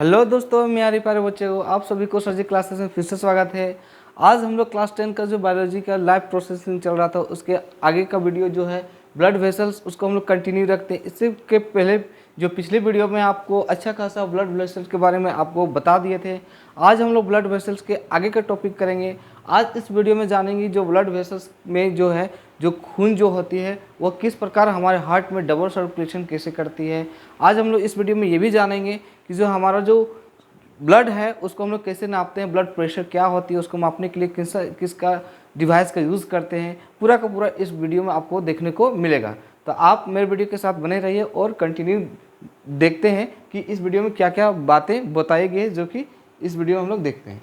Hello दोस्तों, मैं यारी प्यारे बच्चे हो, आप सभी को सर्जी क्लासेस में फिर से स्वागत है। आज हम लोग क्लास 10 का जो बायोलॉजी का लाइव प्रोसेसिंग चल रहा था उसके आगे का वीडियो जो है ब्लड वेसल्स, उसको हम लोग कंटिन्यू रखते हैं। इससे के पहले जो पिछले वीडियो में आपको अच्छा खासा ब्लड वेसल्स के बारे में आपको बता दिए थे। आज हम लोग ब्लड वेसल्स के आगे का टॉपिक करेंगे। आज इस वीडियो में जानेंगे जो ब्लड वेसल्स में जो है जो खून जो होती है वह किस प्रकार हमारे हार्ट में डबल सर्कुलेशन कैसे करती है। आज हम लोग इस वीडियो में ये भी जानेंगे कि जो हमारा जो ब्लड है उसको हम लोग कैसे नापते हैं, ब्लड प्रेशर क्या होती है, उसको मापने के लिए किसका डिवाइस का यूज़ करते हैं। पूरा का पूरा इस वीडियो में आपको देखने को मिलेगा। तो आप मेरे वीडियो के साथ बने रहिए और कंटिन्यू देखते हैं कि इस वीडियो में क्या क्या बातें बताई गई है जो कि इस वीडियो में हम लोग देखते हैं।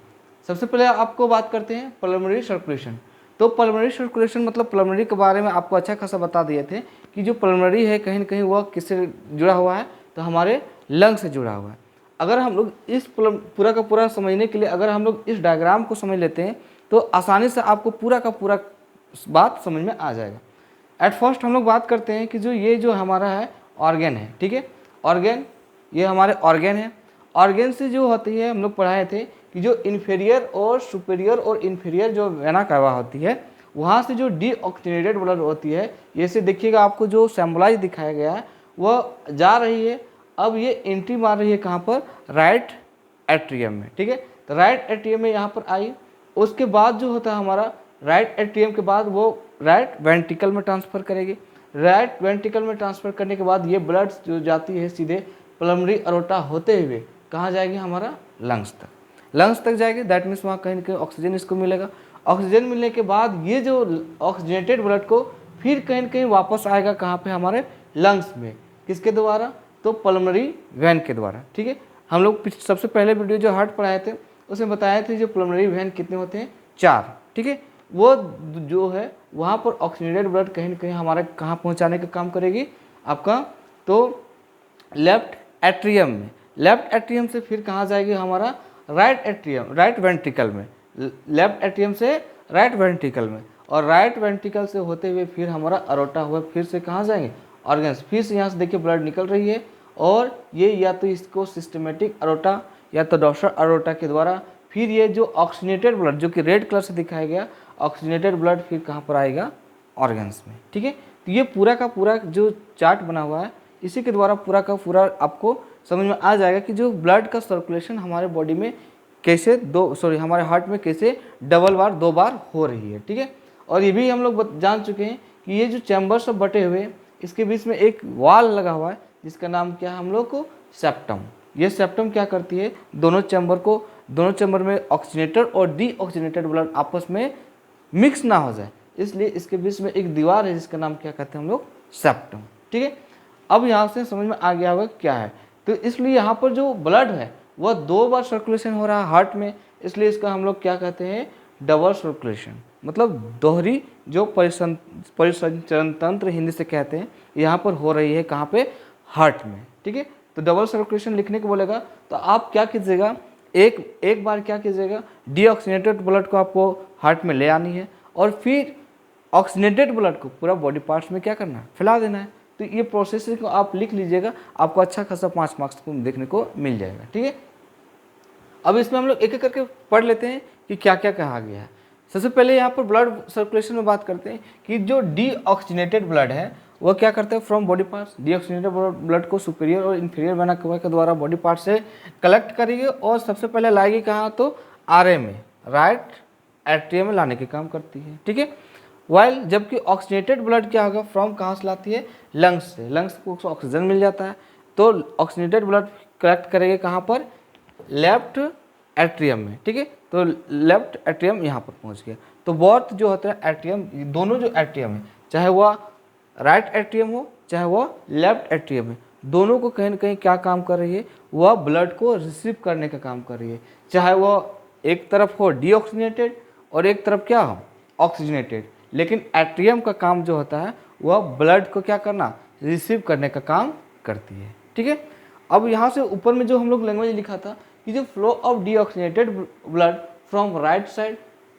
सबसे पहले आपको बात करते हैं पल्मोनरी सर्कुलेशन। तो पल्मोनरी सर्कुलेशन मतलब पल्मोनरी के बारे में आपको अच्छा खासा बता दिए थे कि जो पल्मोनरी है कहीं ना कहीं वह किससे जुड़ा हुआ है, तो हमारे लंग से जुड़ा हुआ है। अगर हम लोग इस पूरा का पूरा समझने के लिए अगर हम लोग इस डायग्राम को समझ लेते हैं तो आसानी से आपको पूरा का पूरा बात समझ में आ जाएगा। एट फर्स्ट हम लोग बात करते हैं कि जो ये जो हमारा है ऑर्गेन है, ठीक है। ऑर्गेन, ये हमारे ऑर्गेन है। ऑर्गेन से जो होती है हम लोग पढ़ाए थे कि जो इन्फीरियर और सुपीरियर और इन्फीरियर जो वेना कावा होती है वहाँ से जो डीऑक्सीजनेटेड ब्लड होती है, ये से देखिएगा आपको जो सिंबलाइज दिखाया गया है वह जा रही है। अब ये एंट्री मार रही है कहाँ पर, राइट एट्रियम में, ठीक है। तो राइट एट्रियम में यहाँ पर आई। उसके बाद जो होता है हमारा राइट एट्रियम के बाद वो राइट वेंट्रिकल में ट्रांसफ़र करेगी। राइट वेंट्रिकल में ट्रांसफ़र करने के बाद ये ब्लड जो जाती है सीधे पल्मोनरी अरोटा होते हुए कहाँ जाएगी, हमारा लंग्स तक। लंग्स तक जाएगी, दैट मीन्स वहाँ कहीं ना कहीं ऑक्सीजन इसको मिलेगा। ऑक्सीजन मिलने के बाद ये जो ऑक्सीजनेटेड ब्लड को फिर कहीं ना कहीं वापस आएगा कहाँ पे, हमारे लंग्स में। किसके द्वारा, तो पल्मोनरी वेन के द्वारा, ठीक है। हम लोग सबसे पहले वीडियो जो हार्ट पढ़ाए थे उसमें बताए थे जो पल्मोनरी वेन कितने होते हैं, 4, ठीक है। वो जो है वहाँ पर ऑक्सीजनेटेड ब्लड कहीं ना कहीं हमारे कहाँ पहुँचाने का काम करेगी आपका, तो लेफ्ट एट्रियम में। लेफ्ट एट्रियम से फिर कहाँ जाएगी, हमारा राइट एट्रियम, राइट वेंट्रिकल में। लेफ्ट एट्रियम से राइट वेंट्रिकल में, और राइट वेंट्रिकल से होते हुए फिर हमारा अरोटा हुआ, फिर से कहाँ जाएंगे, ऑर्गन्स। फिर से यहाँ से देखिए ब्लड निकल रही है, और ये या तो इसको सिस्टमेटिक अरोटा या तो डॉर्सल अरोटा के द्वारा फिर ये जो ऑक्सीजनेटेड ब्लड जो कि रेड कलर से दिखाया गया ऑक्सीजनेटेड ब्लड फिर कहाँ पर आएगा, ऑर्गन्स में, ठीक है। तो ये पूरा का पूरा जो चार्ट बना हुआ है इसी के द्वारा पूरा का पूरा आपको समझ में आ जाएगा कि जो ब्लड का सर्कुलेशन हमारे बॉडी में कैसे हमारे हार्ट में कैसे डबल बार 2 बार हो रही है, ठीक है। और ये भी हम लोग जान चुके हैं कि ये जो चैम्बर सब बटे हुए हैं इसके बीच में एक वॉल लगा हुआ है जिसका नाम क्या है हम लोग को, सेप्टम। ये सेप्टम क्या करती है, दोनों चैम्बर में ऑक्सीजनेटेड और डीऑक्सीजनेटेड ब्लड आपस में मिक्स ना हो जाए, इसलिए इसके बीच में एक दीवार है जिसका नाम क्या कहते हैं हम लोग, सेप्टम, ठीक है। अब यहाँ से समझ में आ गया होगा क्या है। तो इसलिए यहाँ पर जो ब्लड है वह 2 बार सर्कुलेशन हो रहा है हार्ट में, इसलिए इसका हम लोग क्या कहते हैं, डबल सर्कुलेशन, मतलब दोहरी जो परिसंचरण तंत्र हिंदी से कहते हैं, यहाँ पर हो रही है कहाँ पे, हार्ट में, ठीक है। तो डबल सर्कुलेशन लिखने को बोलेगा तो आप क्या कीजिएगा, एक बार क्या कीजिएगा, डीऑक्सीजनेटेड ब्लड को आपको हार्ट में ले आनी है और फिर ऑक्सीजनेटेड ब्लड को पूरा बॉडी पार्ट्स में क्या करना है, फैला देना है। तो ये प्रोसेस को आप लिख लीजिएगा, आपको अच्छा खासा 5 मार्क्स को देखने को मिल जाएगा, ठीक है। अब इसमें हम लोग एक एक करके पढ़ लेते हैं कि क्या क्या कहा गया है। सबसे पहले यहाँ पर ब्लड सर्कुलेशन में बात करते हैं कि जो डीऑक्सीजनेटेड ब्लड है वह क्या करते हैं, from body parts. Deoxygenated blood को सुपीरियर और इन्फीरियर वेना कवा के द्वारा बॉडी पार्ट से कलेक्ट करेगी और सबसे पहले लाएगी कहाँ, तो आरए में, राइट एट्रियम में लाने के काम करती है, ठीक है। वाइल जबकि ऑक्सीजनेटेड ब्लड क्या होगा, फ्रॉम कहाँ से लाती है, लंग्स से। लंग्स को ऑक्सीजन मिल जाता है तो ऑक्सीजनेटेड ब्लड कलेक्ट करेंगे कहाँ पर, लेफ्ट एट्रियम में, ठीक है। तो लेफ्ट एट्रियम यहाँ पर पहुँच गया। तो बोथ जो होता है एट्रियम, दोनों जो एट्रियम है चाहे वह राइट एट्रियम हो चाहे वह लेफ्ट एट्रियम है, दोनों को कहीं ना कहीं क्या काम कर रही है, वह ब्लड को रिसीव करने का काम कर रही है। चाहे वह एक तरफ हो डीऑक्सीजनेटेड और एक तरफ क्या हो, ऑक्सीजनेटेड, लेकिन एट्रियम का काम जो होता है वह ब्लड को क्या करना, रिसीव करने का काम करती है, ठीक है। अब यहाँ से ऊपर में जो हम लोग लैंग्वेज लिखा था कि जो flow of deoxygenated blood from right side,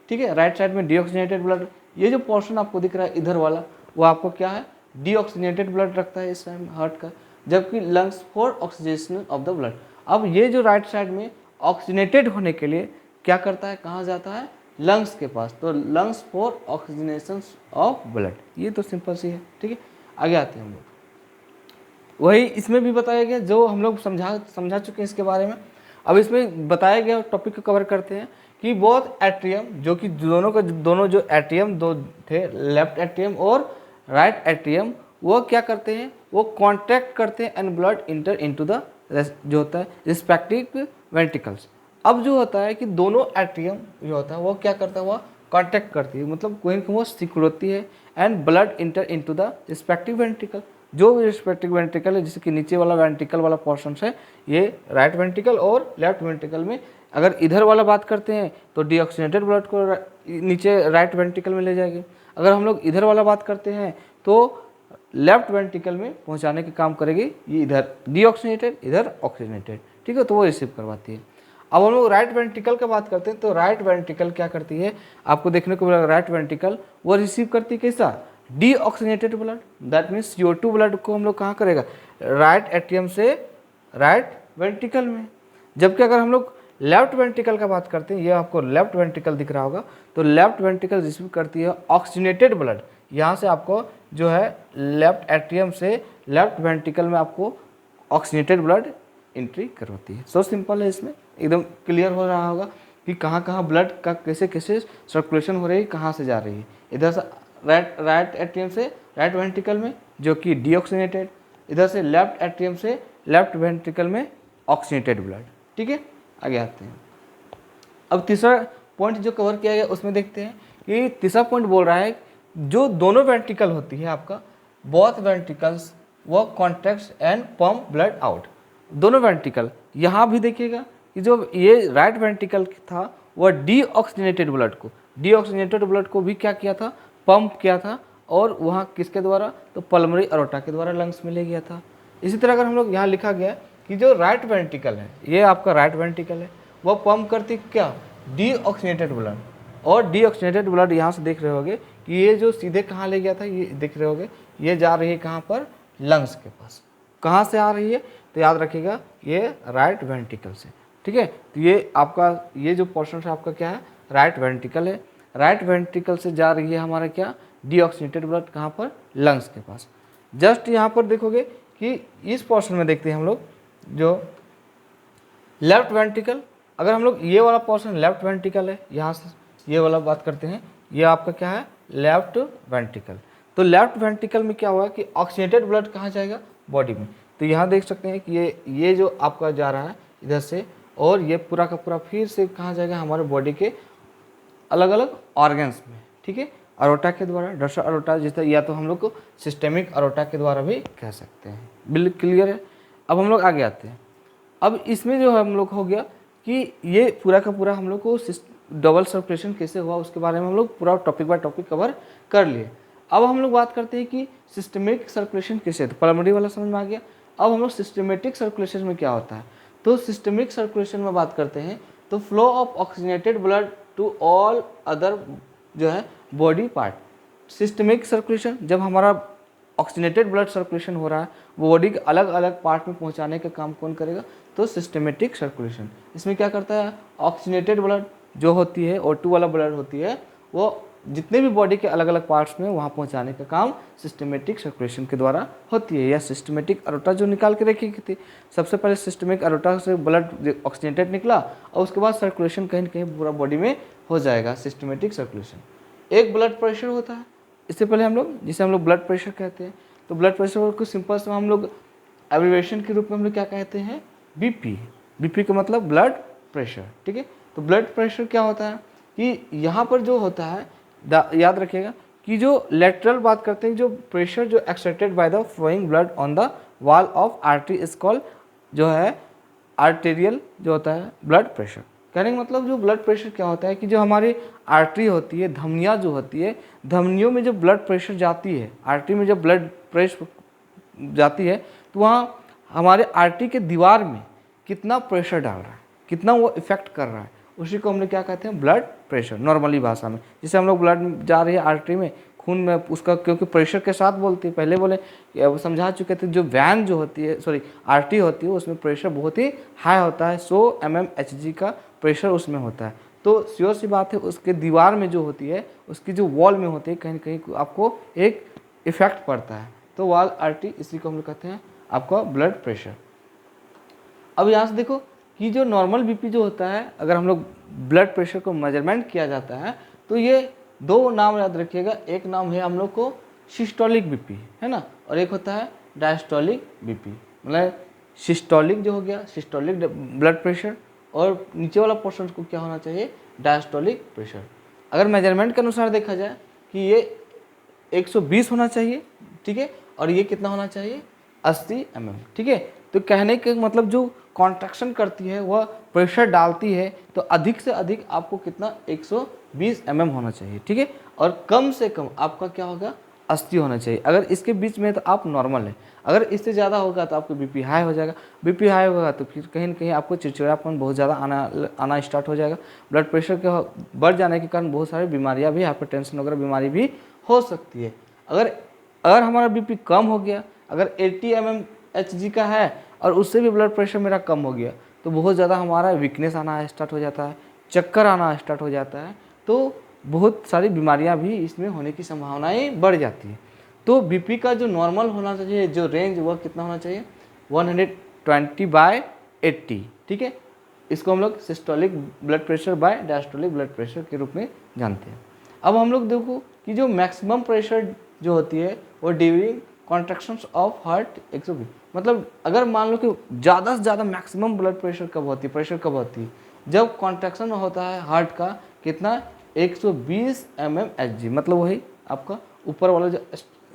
ठीक है, राइट साइड में डीऑक्सीजनेटेड ब्लड, ये जो पोर्शन आपको दिख रहा है इधर वाला वो आपको क्या है, डीऑक्सीजनेटेड ब्लड रखता है इस टाइम हार्ट का, जबकि lungs for oxygenation of the blood. अब ये जो राइट साइड में ऑक्सीजनेटेड होने के लिए क्या करता है, कहाँ जाता है, लंग्स के पास। तो lungs for oxygenation of blood, ये तो सिंपल सी है। ठीक है, आगे आते हैं हम लोग। वही इसमें भी बताया गया जो हम लोग समझा चुके हैं इसके बारे में। अब इसमें बताया गया टॉपिक को कवर करते हैं कि बोथ एट्रियम, जो कि दोनों जो एट्रियम दो थे, लेफ्ट एट्रियम और राइट एट्रियम, वो क्या करते हैं, वो कॉन्ट्रैक्ट करते हैं and blood inter into the जो होता है रिस्पेक्टिव वेंट्रिकल्स। अब जो होता है कि दोनों एट्रियम जो होता है वो क्या करता है, वो कॉन्ट्रैक्ट करती है, मतलब कोई वो सिकुड़ती है and blood inter into the respective ventricle. जो भी रिस्पेक्टिव वेंट्रिकल है, जैसे कि नीचे वाला वेंट्रिकल वाला पोर्शन है ये राइट वेंट्रिकल और लेफ्ट वेंट्रिकल में, अगर इधर वाला बात करते हैं तो डीऑक्सीजनेटेड ब्लड को नीचे राइट वेंट्रिकल में ले जाएगी। अगर हम लोग इधर वाला बात करते हैं तो लेफ्ट वेंट्रिकल में पहुंचाने के काम करेगी ये, इधर डीऑक्सीजनेटेड इधर ऑक्सीजनेटेड। ठीक है, तो वो रिसीव करवाती है। अब हम लोग राइट वेंट्रिकल की बात करते हैं तो राइट वेंट्रिकल क्या करती है, आपको देखने को मिलेगा राइट वेंट्रिकल वो रिसीव करती है कैसा, deoxygenated blood. That means CO2 blood को हम लोग कहाँ करेगा, राइट एट्रियम से राइट वेंट्रिकल में। जबकि अगर हम लोग लेफ्ट वेंट्रिकल का बात करते हैं, ये आपको लेफ्ट वेंट्रिकल दिख रहा होगा, तो लेफ्ट वेंट्रिकल रिसीव करती है ऑक्सीजनेटेड ब्लड। यहाँ से आपको जो है लेफ्ट एट्रियम से लेफ्ट वेंट्रिकल में आपको ऑक्सीजनेटेड ब्लड एंट्री करवाती है। सो सिंपल है, इसमें एकदम क्लियर हो रहा होगा कि कहाँ कहाँ ब्लड का कैसे कैसे सर्कुलेशन हो रही है, कहाँ से जा रही है। इधर से राइट एट्रियम से राइट वेंट्रिकल में जो कि डीऑक्सीजनेटेड, इधर से लेफ्ट एट्रियम से लेफ्ट वेंट्रिकल में ऑक्सीजनेटेड ब्लड। ठीक है, आगे आते हैं। अब तीसरा पॉइंट जो कवर किया गया उसमें देखते हैं कि तीसरा पॉइंट बोल रहा है जो दोनों वेंट्रिकल होती है आपका, बोथ वेंट्रिकल्स वो contracts and pump blood out. दोनों वेंट्रिकल, यहाँ भी देखिएगा कि जो ये राइट वेंट्रिकल था वह डीऑक्सीजनेटेड ब्लड को भी क्या किया था, पंप किया था, और वहाँ किसके द्वारा, तो पल्मोनरी अरोटा के द्वारा लंग्स में ले गया था। इसी तरह अगर हम लोग यहाँ लिखा गया कि जो राइट वेंट्रिकल है, ये आपका राइट वेंट्रिकल है, वह पंप करती क्या, डीऑक्सीजनेटेड ब्लड। और डीऑक्सीजनेटेड ब्लड यहाँ से देख रहे होगे कि ये जो सीधे कहाँ ले गया था, ये देख रहे होगे ये जा रही है कहाँ पर, लंग्स के पास। कहाँ से आ रही है, तो याद रखिएगा ये राइट वेंट्रिकल से। ठीक है, तो ये आपका ये जो पोर्शन है आपका क्या है, राइट वेंट्रिकल है। राइट वेंट्रिकल से जा रही है हमारा क्या, डीऑक्सीजनेटेड ब्लड कहाँ पर, लंग्स के पास। जस्ट यहाँ पर देखोगे कि इस पोर्शन में देखते हैं हम लोग जो लेफ्ट वेंट्रिकल, अगर हम लोग ये वाला पोर्शन लेफ्ट वेंट्रिकल है, यहाँ से ये वाला बात करते हैं, ये आपका क्या है, लेफ्ट वेंट्रिकल। तो लेफ्ट वेंट्रिकल में क्या हुआ कि ऑक्सीजनेटेड ब्लड कहाँ जाएगा, बॉडी में। तो यहाँ देख सकते हैं कि ये जो आपका जा रहा है इधर से, और ये पूरा का पूरा फिर से कहाँ जाएगा, हमारे बॉडी के अलग अलग ऑर्गन्स में। ठीक है, अरोटा के द्वारा, डोर्सल अरोटा, जिस या तो हम लोग को सिस्टेमिक अरोटा के द्वारा भी कह सकते हैं। बिल्कुल क्लियर है। अब हम लोग आगे आते हैं। अब इसमें जो है हम लोग हो गया कि ये पूरा का पूरा हम लोग को डबल सर्कुलेशन कैसे हुआ उसके बारे में हम लोग पूरा टॉपिक बाय टॉपिक कवर कर लिए। अब हम लोग बात करते हैं कि सिस्टमिक सर्कुलेशन कैसे, तो पल्मोनरी वाला समझ में आ गया। अब हम लोग सिस्टमेटिक सर्कुलेशन में क्या होता है, तो सिस्टमिक सर्कुलेशन में बात करते हैं तो flow of oxygenated blood to all other जो है बॉडी पार्ट। सिस्टमिक सर्कुलेशन, जब हमारा ऑक्सीजनेटेड ब्लड सर्कुलेशन हो रहा है बॉडी के अलग अलग पार्ट में पहुंचाने का काम कौन करेगा, तो सिस्टमेटिक सर्कुलेशन। इसमें क्या करता है, ऑक्सीजनेटेड ब्लड जो होती है O2 वाला ब्लड होती है, वो जितने भी बॉडी के अलग अलग पार्ट्स में वहाँ पहुँचाने का काम सिस्टमेटिक सर्कुलेशन के द्वारा होती है। या सिस्टमेटिक अरोटा जो निकाल के रखी थी, सबसे पहले सिस्टमिक अरोटा से ब्लड ऑक्सीजनेटेड निकला और उसके बाद सर्कुलेशन कहीं न कहीं पूरा बॉडी में हो जाएगा, सिस्टमेटिक सर्कुलेशन। एक ब्लड प्रेशर होता है, इससे पहले हम लोग जिसे हम लोग ब्लड प्रेशर कहते हैं, तो ब्लड प्रेशर को सिंपल से हम लोग एब्रिविएशन के रूप में हम लोग क्या कहते हैं, BP का मतलब ब्लड प्रेशर। ठीक है, तो ब्लड प्रेशर क्या होता है कि यहाँ पर जो होता है याद रखिएगा कि जो लेटरल बात करते हैं, जो प्रेशर जो exerted by the flowing blood on the wall of artery is called जो है आर्टेरियल जो होता है ब्लड प्रेशर। कहने का मतलब जो ब्लड प्रेशर क्या होता है कि जो हमारी आर्टरी होती है, धमनियाँ जो होती है, धमनियों में जब ब्लड प्रेशर जाती है, आर्टरी में जब ब्लड प्रेशर जाती है तो वहाँ हमारे आर्टरी के दीवार में कितना प्रेशर डाल रहा है, कितना वो इफेक्ट कर रहा है, उसी को हम लोग क्या कहते हैं, ब्लड प्रेशर। नॉर्मली भाषा में जैसे हम लोग ब्लड जा रही है आर्टरी में, खून में उसका, क्योंकि प्रेशर के साथ बोलती है, पहले बोले समझा चुके थे, जो वैन जो होती है, सॉरी आर्टरी होती है, उसमें प्रेशर बहुत ही हाई होता है, 100 mmHg का प्रेशर उसमें होता है। तो श्योर सी बात है उसके दीवार में जो होती है, उसकी जो वॉल में होती है, कहीं ना कहीं आपको एक इफेक्ट पड़ता है। तो वॉल आर्टरी, इसी को हम लोग कहते हैं आपका ब्लड प्रेशर। अब यहाँ से देखो कि जो नॉर्मल बीपी जो होता है, अगर हम लोग ब्लड प्रेशर को मेजरमेंट किया जाता है तो ये दो नाम याद रखिएगा। एक नाम है हम लोग को सिस्टोलिक बीपी, है ना, और एक होता है डायस्टोलिक बीपी। मतलब सिस्टोलिक जो हो गया सिस्टोलिक ब्लड प्रेशर, और नीचे वाला पोर्शन को क्या होना चाहिए, डायस्टोलिक प्रेशर। अगर मेजरमेंट के अनुसार देखा जाए कि ये 120 होना चाहिए, ठीक है, और ये कितना होना चाहिए, 80 mm, ठीक है। तो कहने के मतलब जो कॉन्ट्रैक्शन करती है वह प्रेशर डालती है, तो अधिक से अधिक आपको कितना 120 mm होना चाहिए, ठीक है, और कम से कम आपका क्या होगा 80 होना चाहिए। अगर इसके बीच में तो आप नॉर्मल है, अगर इससे ज़्यादा होगा तो आपको बीपी हाई हो जाएगा। बीपी हाई होगा तो फिर कहीं ना कहीं आपको चिड़चिड़ापन बहुत ज़्यादा आना स्टार्ट हो जाएगा। ब्लड प्रेशर के बढ़ जाने के कारण बहुत सारी बीमारियाँ भी, हाइपरटेंशन वगैरह बीमारी भी हो सकती है। अगर हमारा बीपी कम हो गया, अगर 80 mmHg का है और उससे भी ब्लड प्रेशर मेरा कम हो गया, तो बहुत ज़्यादा हमारा वीकनेस आना स्टार्ट हो जाता है, चक्कर आना स्टार्ट हो जाता है, तो बहुत सारी बीमारियां भी इसमें होने की संभावनाएं बढ़ जाती है। तो बीपी का जो नॉर्मल होना चाहिए, जो रेंज, वह कितना होना चाहिए, 120/80, ठीक है। इसको हम लोग systolic blood pressure by diastolic blood pressure के रूप में जानते हैं। अब हम लोग देखो कि जो मैक्सिमम प्रेशर जो होती है वो ड्यूरिंग कॉन्ट्रैक्शंस ऑफ हार्ट 120, मतलब अगर मान लो कि ज़्यादा से ज़्यादा मैक्सिमम ब्लड प्रेशर कब होती है, प्रेशर कब होती है, जब कॉन्ट्रैक्शन होता है हार्ट का कितना 120 mmHg, मतलब वही आपका ऊपर वाला जो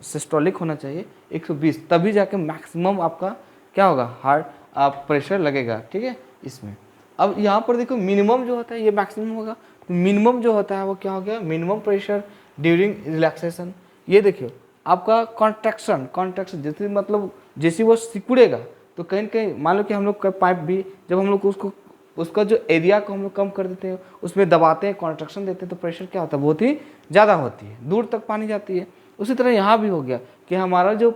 सिस्टोलिक होना चाहिए 120, तभी जाके मैक्सिमम आपका क्या होगा, हार्ट प्रेशर लगेगा, ठीक है इसमें। अब यहाँ पर देखो मिनिमम जो होता है ये मैक्सिमम होगा, तो मिनिमम जो होता है वो क्या हो गया, मिनिमम प्रेशर ड्यूरिंग रिलैक्सेशन। ये देखियो आपका कॉन्ट्रैक्शन जैसे, मतलब जैसे वो सिकुड़ेगा तो कहीं कहीं मान लो कि हम लोग का पाइप भी, जब हम लोग उसका जो एरिया को हम लोग कम कर देते हैं, उसमें दबाते हैं, कॉन्ट्रैक्शन देते हैं, तो प्रेशर क्या होता है, बहुत ही ज़्यादा होती है, दूर तक पानी जाती है। उसी तरह यहाँ भी हो गया कि हमारा जो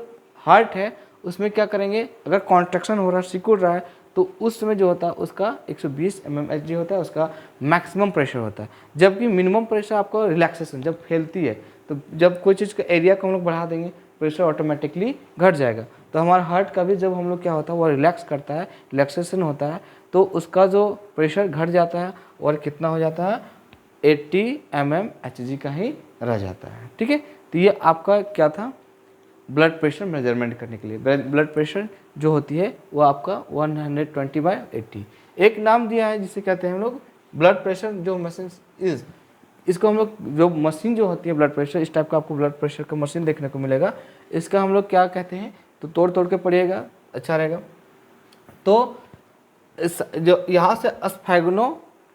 हार्ट है उसमें क्या करेंगे, अगर कॉन्ट्रैक्शन हो रहा है, सिकुड़ रहा है, तो उस समय जो होता है उसका 120 mmHg होता है, उसका मैक्सिमम प्रेशर होता है। जबकि मिनिमम प्रेशर आपको रिलैक्सेशन जब फैलती है, तो जब कोई चीज़ का एरिया को हम लोग बढ़ा देंगे, प्रेशर ऑटोमेटिकली घट जाएगा। तो हमारा हार्ट का भी जब हम लोग क्या होता है, वो रिलैक्स करता है, रिलैक्सेशन होता है, तो उसका जो प्रेशर घट जाता है और कितना हो जाता है, 80 mmHg का ही रह जाता है, ठीक है। तो ये आपका क्या था, ब्लड प्रेशर मेजरमेंट करने के लिए। ब्लड प्रेशर जो होती है वो आपका 120/80। एक नाम दिया है जिसे कहते हैं हम लोग ब्लड प्रेशर जो मशीन इज, इसको हम लोग जो मशीन जो होती है ब्लड प्रेशर, इस टाइप का आपको ब्लड प्रेशर का मशीन देखने को मिलेगा, इसका हम लोग क्या कहते हैं, तो तोड़ तोड़ के पढ़िएगा, अच्छा रहेगा। तो जो यहाँ से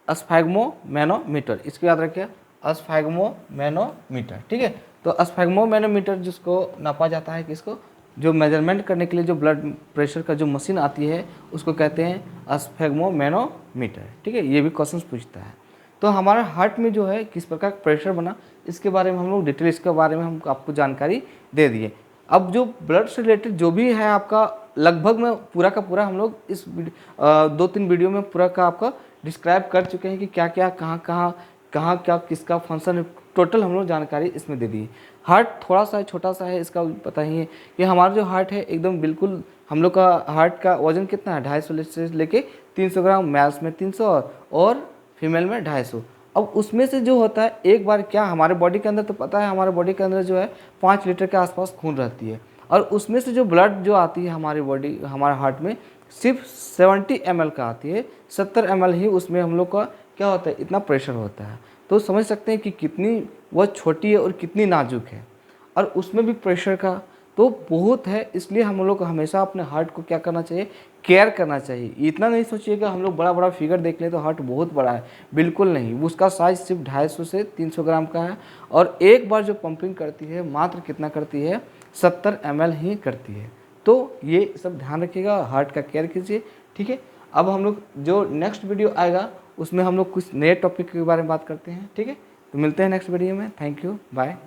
स्फैग्मोमैनोमीटर, इसको याद रखिए, स्फैग्मोमैनोमीटर, ठीक है। तो स्फैग्मोमैनोमीटर जिसको नापा जाता है, किसको, जो मेजरमेंट करने के लिए जो ब्लड प्रेशर का जो मशीन आती है उसको कहते हैं स्फैग्मोमैनोमीटर, ठीक है। ये भी क्वेश्चन पूछता है। तो हमारा हार्ट में जो है किस प्रकार प्रेशर बना, इसके बारे में हम लोग डिटेल, इसके बारे में हम आपको जानकारी दे दिए। अब जो ब्लड से रिलेटेड जो भी है आपका, लगभग में पूरा का पूरा हम लोग इस 2-3 वीडियो में पूरा का आपका डिस्क्राइब कर चुके हैं कि क्या क्या कहाँ क्या किसका फंक्शन, टोटल हम लोग जानकारी इसमें दे दी। हार्ट थोड़ा सा छोटा सा है, इसका पता ही है कि हमारा जो हार्ट है एकदम बिल्कुल, हम लोग का हार्ट का वजन कितना है, 250 से लेके 300 ग्राम, मेल्स में 300 और फीमेल में 250। अब उसमें से जो होता है, एक बार क्या हमारे बॉडी के अंदर, तो पता है हमारे बॉडी के अंदर जो है 5 लीटर के आसपास खून रहती है, और उसमें से जो ब्लड जो आती है हमारी बॉडी, हमारे हार्ट में सिर्फ 70 ml का आती है, 70 ml ही उसमें हम लोग का क्या होता है, इतना प्रेशर होता है। तो समझ सकते हैं कि कितनी वह छोटी है और कितनी नाजुक है, और उसमें भी प्रेशर का तो बहुत है। इसलिए हम लोग को हमेशा अपने हार्ट को क्या करना चाहिए, केयर करना चाहिए। इतना नहीं सोचिएगा हम लोग बड़ा बड़ा फिगर देख लें तो हार्ट बहुत बड़ा है, बिल्कुल नहीं। उसका साइज सिर्फ 250 से 300 ग्राम का है, और एक बार जो पंपिंग करती है मात्र कितना करती है, 70 ml ही करती है। तो ये सब ध्यान रखिएगा, हार्ट का केयर कीजिए, ठीक है। अब हम लोग जो नेक्स्ट वीडियो आएगा उसमें हम लोग कुछ नए टॉपिक के बारे में बात करते हैं, ठीक है। तो मिलते हैं नेक्स्ट वीडियो में। Thank you, bye.